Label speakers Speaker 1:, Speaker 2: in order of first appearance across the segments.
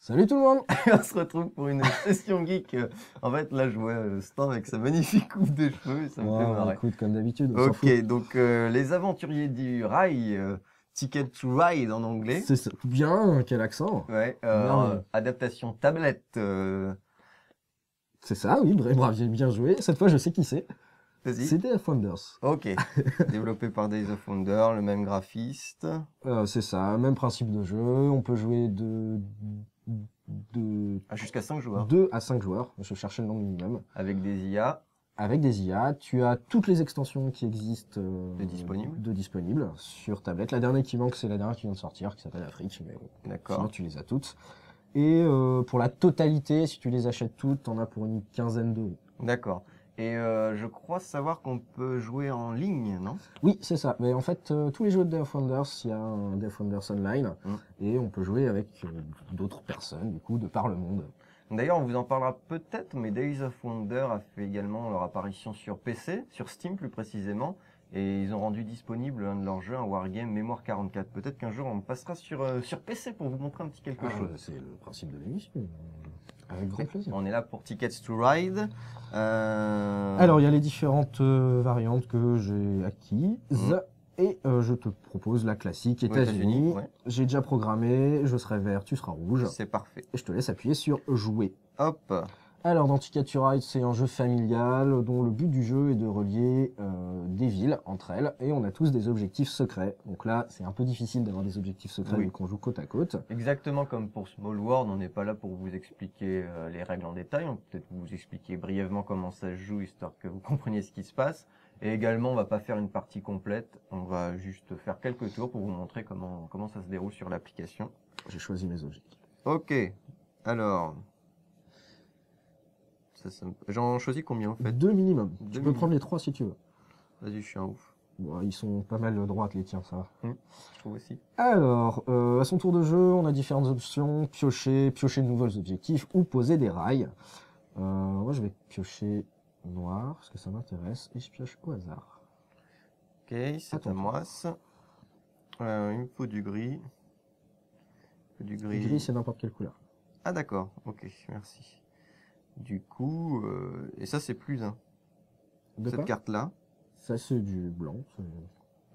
Speaker 1: Salut tout le monde!
Speaker 2: On se retrouve pour une session geek. En fait, là, je vois Stan avec sa magnifique coupe de cheveux et ça me fait
Speaker 1: Ouais,
Speaker 2: marrer.
Speaker 1: écoute, comme d'habitude, on s'en
Speaker 2: Ok,
Speaker 1: fout.
Speaker 2: donc les aventuriers du rail, Ticket to Ride en anglais.
Speaker 1: C'est ça. Bien, quel accent!
Speaker 2: Ouais,
Speaker 1: Merveilleux.
Speaker 2: adaptation tablette.
Speaker 1: C'est ça, oui, bravo, bien joué. Cette fois, je sais qui c'est.
Speaker 2: Vas-y.
Speaker 1: C'est Day of Wonders.
Speaker 2: Ok, développé par Days of Wonder, le même graphiste.
Speaker 1: C'est ça, même principe de jeu. On peut jouer
Speaker 2: Ah, jusqu'à 5 joueurs.
Speaker 1: 2 à 5 joueurs. Je cherchais le nombre minimum.
Speaker 2: Avec des IA.
Speaker 1: Avec des IA, tu as toutes les extensions qui existent
Speaker 2: De disponibles.
Speaker 1: sur tablette. La dernière qui manque, c'est la dernière qui vient de sortir, qui s'appelle Afrique, mais sinon
Speaker 2: D'accord.
Speaker 1: tu les as toutes. Et pour la totalité, si tu les achètes toutes, t'en as pour une quinzaine d'euros.
Speaker 2: D'accord. Et je crois savoir qu'on peut jouer en ligne, non?
Speaker 1: Oui, c'est ça. Mais en fait, tous les jeux de Day of Wonders, il y a un Day of Wonders Online, et on peut jouer avec d'autres personnes, du coup, de par le monde.
Speaker 2: D'ailleurs, on vous en parlera peut-être, mais Days of Wonder a fait également leur apparition sur PC, sur Steam plus précisément, et ils ont rendu disponible un de leurs jeux, un wargame Mémoire 44. Peut-être qu'un jour on passera sur PC pour vous montrer un petit quelque chose.
Speaker 1: C'est le principe de l'émission. Avec grand plaisir.
Speaker 2: On est là pour Tickets to Ride.
Speaker 1: Alors, il y a les différentes variantes que j'ai acquises. Et je te propose la classique États-Unis.
Speaker 2: Ouais.
Speaker 1: J'ai déjà programmé, je serai vert, tu seras rouge.
Speaker 2: C'est parfait.
Speaker 1: Et je te laisse appuyer sur jouer.
Speaker 2: Hop.
Speaker 1: Alors, dans Ticket to Ride, c'est un jeu familial dont le but du jeu est de relier des villes entre elles. Et on a tous des objectifs secrets. Donc là, c'est un peu difficile d'avoir des objectifs secrets vu qu'on joue côte à côte.
Speaker 2: Exactement comme pour Small World, on n'est pas là pour vous expliquer les règles en détail. On peut peut-être vous expliquer brièvement comment ça se joue, histoire que vous compreniez ce qui se passe. Et également, on va pas faire une partie complète. On va juste faire quelques tours pour vous montrer comment ça se déroule sur l'application.
Speaker 1: J'ai choisi mes objectifs.
Speaker 2: Ok. Alors... J'en choisis combien en fait?
Speaker 1: 2 minimum. Tu peux prendre les 3 si tu veux.
Speaker 2: Vas-y, je suis un ouf.
Speaker 1: Bon, ils sont pas mal droites les tiens, ça va.
Speaker 2: Je trouve aussi.
Speaker 1: Alors, à son tour de jeu, on a différentes options. Piocher de nouveaux objectifs ou poser des rails. Moi, je vais piocher noir, parce que ça m'intéresse, et je pioche au hasard.
Speaker 2: Ok, c'est à moi. Il me faut du gris. Du
Speaker 1: gris, c'est n'importe quelle couleur.
Speaker 2: Ah d'accord, ok, merci. Du coup, et ça c'est plus un. Cette carte-là.
Speaker 1: Ça c'est du blanc, c'est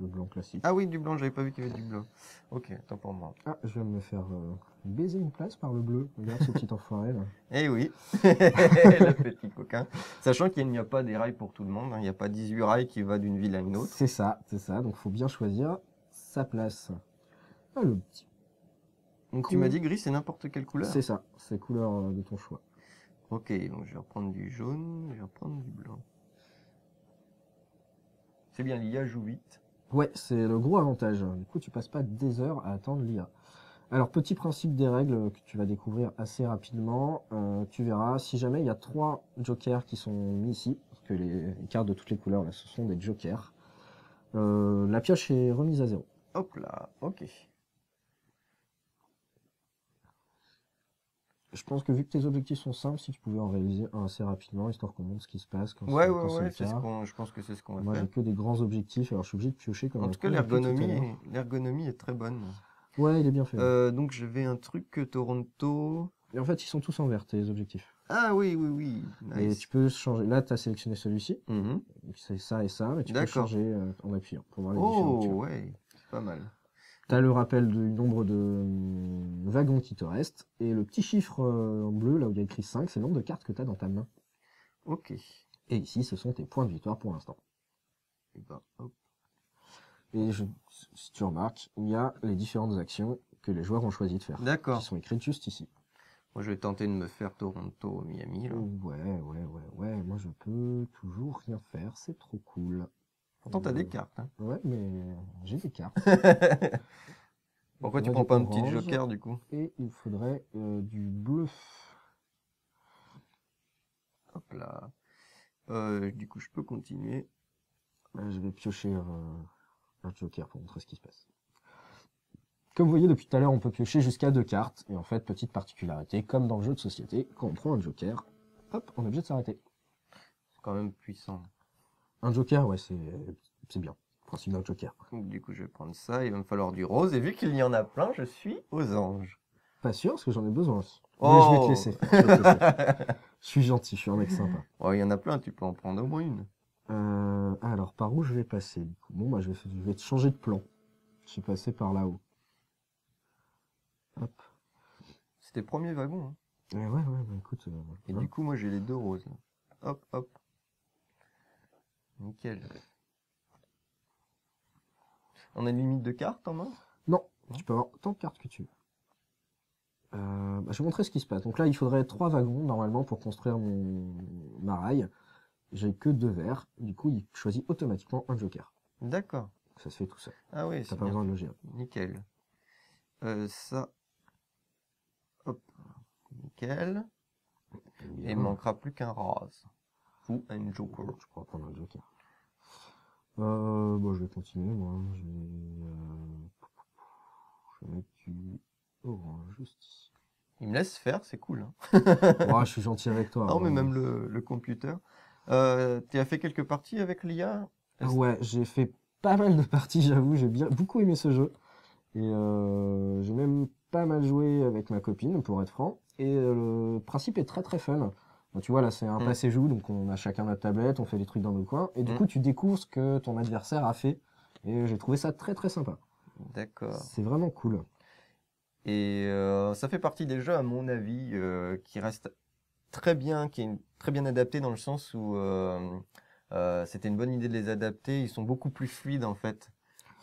Speaker 1: le blanc classique.
Speaker 2: Ah oui, du blanc, j'avais pas vu qu'il y avait du blanc. Ok, tant pour moi.
Speaker 1: Ah, je vais me faire baiser une place par le bleu. Regarde ce petit enfoiré là.
Speaker 2: Eh oui, le petit coquin. Sachant qu'il n'y a pas des rails pour tout le monde, hein. Il n'y a pas 18 rails qui va d'une ville à une autre.
Speaker 1: C'est ça, donc faut bien choisir sa place. Ah, le petit.
Speaker 2: Donc tu m'as dit gris, c'est n'importe quelle couleur?
Speaker 1: C'est ça, c'est couleur de ton choix.
Speaker 2: Ok, donc je vais reprendre du jaune, je vais reprendre du blanc. C'est bien, l'IA joue vite.
Speaker 1: Ouais, c'est le gros avantage. Du coup, tu passes pas des heures à attendre l'IA. Alors, petit principe des règles que tu vas découvrir assez rapidement. Tu verras, si jamais il y a 3 jokers qui sont mis ici, parce que les cartes de toutes les couleurs, là, ce sont des jokers, la pioche est remise à 0.
Speaker 2: Hop là, ok.
Speaker 1: Je pense que vu que tes objectifs sont simples, si tu pouvais en réaliser un assez rapidement, histoire qu'on montre ce qui se passe quand
Speaker 2: ouais,
Speaker 1: c'est le cas.
Speaker 2: je pense que c'est ce qu'on va
Speaker 1: Moi,
Speaker 2: faire.
Speaker 1: j'ai que des grands objectifs, alors je suis obligé de piocher comme
Speaker 2: en tout cas, l'ergonomie est très bonne.
Speaker 1: Ouais, il est bien fait.
Speaker 2: Donc, je vais un truc Toronto.
Speaker 1: Et en fait, ils sont tous en vert, tes objectifs.
Speaker 2: Ah oui. Nice.
Speaker 1: Et tu peux changer. Là, tu as sélectionné celui-ci. C'est ça et ça, mais tu peux changer en appuyant pour voir les différents.
Speaker 2: Oh, ouais, c'est pas mal.
Speaker 1: Tu as le rappel du nombre de wagons qui te restent. Et le petit chiffre en bleu, là où il y a écrit 5, c'est le nombre de cartes que tu as dans ta main.
Speaker 2: Ok.
Speaker 1: Et ici, ce sont tes points de victoire pour l'instant.
Speaker 2: Et ben, hop.
Speaker 1: Et si tu remarques, il y a les différentes actions que les joueurs ont choisi de faire.
Speaker 2: D'accord.
Speaker 1: Qui sont écrites juste ici.
Speaker 2: Moi, je vais tenter de me faire Toronto, Miami, là.
Speaker 1: Ouais. Moi, je peux toujours rien faire. C'est trop cool.
Speaker 2: Pourtant, t'as des cartes, hein.
Speaker 1: Ouais, mais j'ai des cartes.
Speaker 2: Pourquoi tu prends pas un petit joker, du coup?
Speaker 1: Et il faudrait du bleu.
Speaker 2: Hop là. Du coup, je peux continuer.
Speaker 1: Je vais piocher un joker pour montrer ce qui se passe. Comme vous voyez, depuis tout à l'heure, on peut piocher jusqu'à 2 cartes. Et en fait, petite particularité, comme dans le jeu de société, quand on prend un joker, hop, on est obligé de s'arrêter.
Speaker 2: C'est quand même puissant.
Speaker 1: Un joker, ouais, c'est bien. Principe d'un joker.
Speaker 2: Donc, du coup, je vais prendre ça. Il va me falloir du rose. Et vu qu'il y en a plein, je suis aux anges.
Speaker 1: Pas sûr, parce que j'en ai besoin aussi. Mais je vais te
Speaker 2: Oh
Speaker 1: laisser. Je vais te laisser. Je suis gentil, je suis un mec sympa.
Speaker 2: Oh, il y en a plein, tu peux en prendre au moins une.
Speaker 1: Alors, par où je vais passer du coup? Bon, bah, je vais te changer de plan. Je vais passer par là-haut. Hop.
Speaker 2: C'est tes premiers wagons. Hein.
Speaker 1: Ouais, bah, écoute.
Speaker 2: Et
Speaker 1: hein.
Speaker 2: du coup, moi j'ai les deux roses. Là. Hop, hop. Nickel. On a une limite de cartes en main?
Speaker 1: Non,
Speaker 2: Non.
Speaker 1: tu peux avoir autant de cartes que tu veux. Bah, je vais montrer ce qui se passe. Donc là, il faudrait 3 wagons normalement pour construire ma rail. J'ai que 2 verts. Du coup, il choisit automatiquement un joker.
Speaker 2: D'accord.
Speaker 1: Ça se fait tout seul.
Speaker 2: Ah oui,
Speaker 1: T'as
Speaker 2: c'est
Speaker 1: pas
Speaker 2: bien.
Speaker 1: besoin de le gérer.
Speaker 2: Nickel. Ça. Hop. Nickel. Et il manquera plus qu'un rose. Ou un joker.
Speaker 1: Je pourrais prendre un joker. Bon, je vais continuer, moi. Je vais mettre du orange juste ici.
Speaker 2: Il me laisse faire, c'est cool. Hein.
Speaker 1: Ouais, je suis gentil avec toi.
Speaker 2: Non, mais
Speaker 1: hein.
Speaker 2: même le computer. Tu as fait quelques parties avec l'IA?
Speaker 1: Ouais, j'ai fait pas mal de parties, j'avoue. J'ai beaucoup aimé ce jeu. Et j'ai même pas mal joué avec ma copine, pour être franc. Et le principe est très très fun. Bon, tu vois, là, c'est un passé-joue, donc on a chacun notre tablette, on fait des trucs dans nos coins. Et du coup, tu découvres ce que ton adversaire a fait. Et j'ai trouvé ça très très sympa.
Speaker 2: D'accord.
Speaker 1: C'est vraiment cool.
Speaker 2: Et ça fait partie des jeux, à mon avis, qui reste très bien, qui est très bien adapté dans le sens où c'était une bonne idée de les adapter. Ils sont beaucoup plus fluides en fait,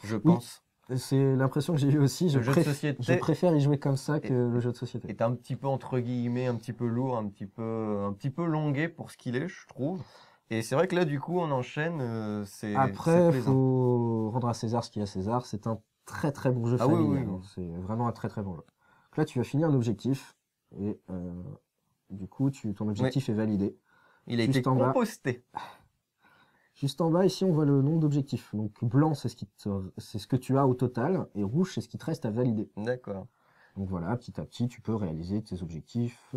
Speaker 2: je pense.
Speaker 1: C'est l'impression que j'ai eue aussi.
Speaker 2: Le jeu de société
Speaker 1: Je préfère y jouer comme ça que le jeu de société.
Speaker 2: est un petit peu entre guillemets, un petit peu lourd, un petit peu longué pour ce qu'il est, je trouve. Et c'est vrai que là, du coup, on enchaîne. C'est
Speaker 1: Après,
Speaker 2: plaisant.
Speaker 1: faut rendre à César ce qu'il y a à César. C'est un très très bon jeu
Speaker 2: Ah oui,
Speaker 1: familial.
Speaker 2: oui,
Speaker 1: hein.
Speaker 2: oui.
Speaker 1: C'est vraiment un très très bon jeu. Donc là, tu vas finir un objectif. Et du coup, ton objectif est validé.
Speaker 2: Il a
Speaker 1: Juste
Speaker 2: été
Speaker 1: en bas.
Speaker 2: composté.
Speaker 1: Juste en bas, ici, on voit le nombre d'objectifs. Donc blanc, c'est ce que tu as au total. Et rouge, c'est ce qui te reste à valider.
Speaker 2: D'accord.
Speaker 1: Donc voilà, petit à petit, tu peux réaliser tes objectifs.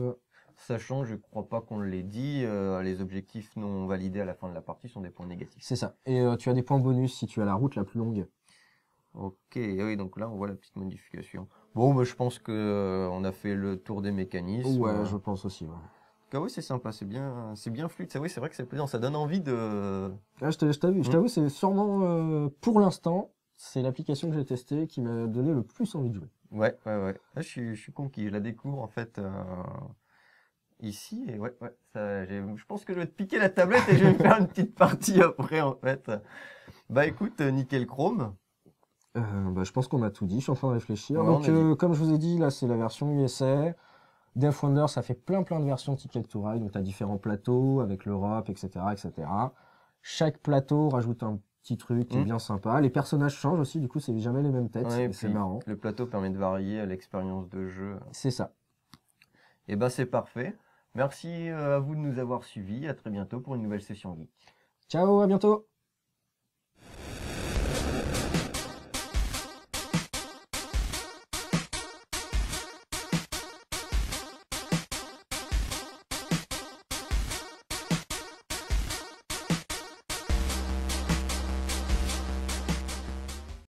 Speaker 2: Sachant, je crois pas qu'on l'ait dit, les objectifs non validés à la fin de la partie sont des points négatifs.
Speaker 1: C'est ça. Et tu as des points bonus si tu as la route la plus longue.
Speaker 2: Ok, oui, donc là, on voit la petite modification. Bon, bah, je pense que on a fait le tour des mécanismes.
Speaker 1: Ouais, je pense aussi. Ouais.
Speaker 2: Ah oui, c'est sympa, c'est bien fluide. Oui, c'est vrai que c'est plaisant, ça donne envie de.
Speaker 1: Ah, je t'avoue, c'est sûrement, pour l'instant, c'est l'application que j'ai testée qui m'a donné le plus envie de jouer.
Speaker 2: Ouais. Ah, je suis conquis. Je la découvre en fait ici et ouais. Je pense que je vais te piquer la tablette et je vais me faire une petite partie après en fait. Bah écoute, nickel chrome.
Speaker 1: Bah, je pense qu'on a tout dit, je suis en train de réfléchir.
Speaker 2: Ouais,
Speaker 1: Donc,
Speaker 2: on a dit.
Speaker 1: comme je vous ai dit, là, c'est la version USA. Death Wonder, ça fait plein de versions Ticket to Ride. Donc, tu as différents plateaux avec l'Europe, etc., etc. Chaque plateau rajoute un petit truc qui est bien sympa. Les personnages changent aussi, du coup, c'est jamais les mêmes têtes.
Speaker 2: Ouais,
Speaker 1: et c'est marrant.
Speaker 2: Le plateau permet de varier l'expérience de jeu.
Speaker 1: C'est ça.
Speaker 2: Et ben c'est parfait. Merci à vous de nous avoir suivis. À très bientôt pour une nouvelle session geek.
Speaker 1: Ciao, à bientôt!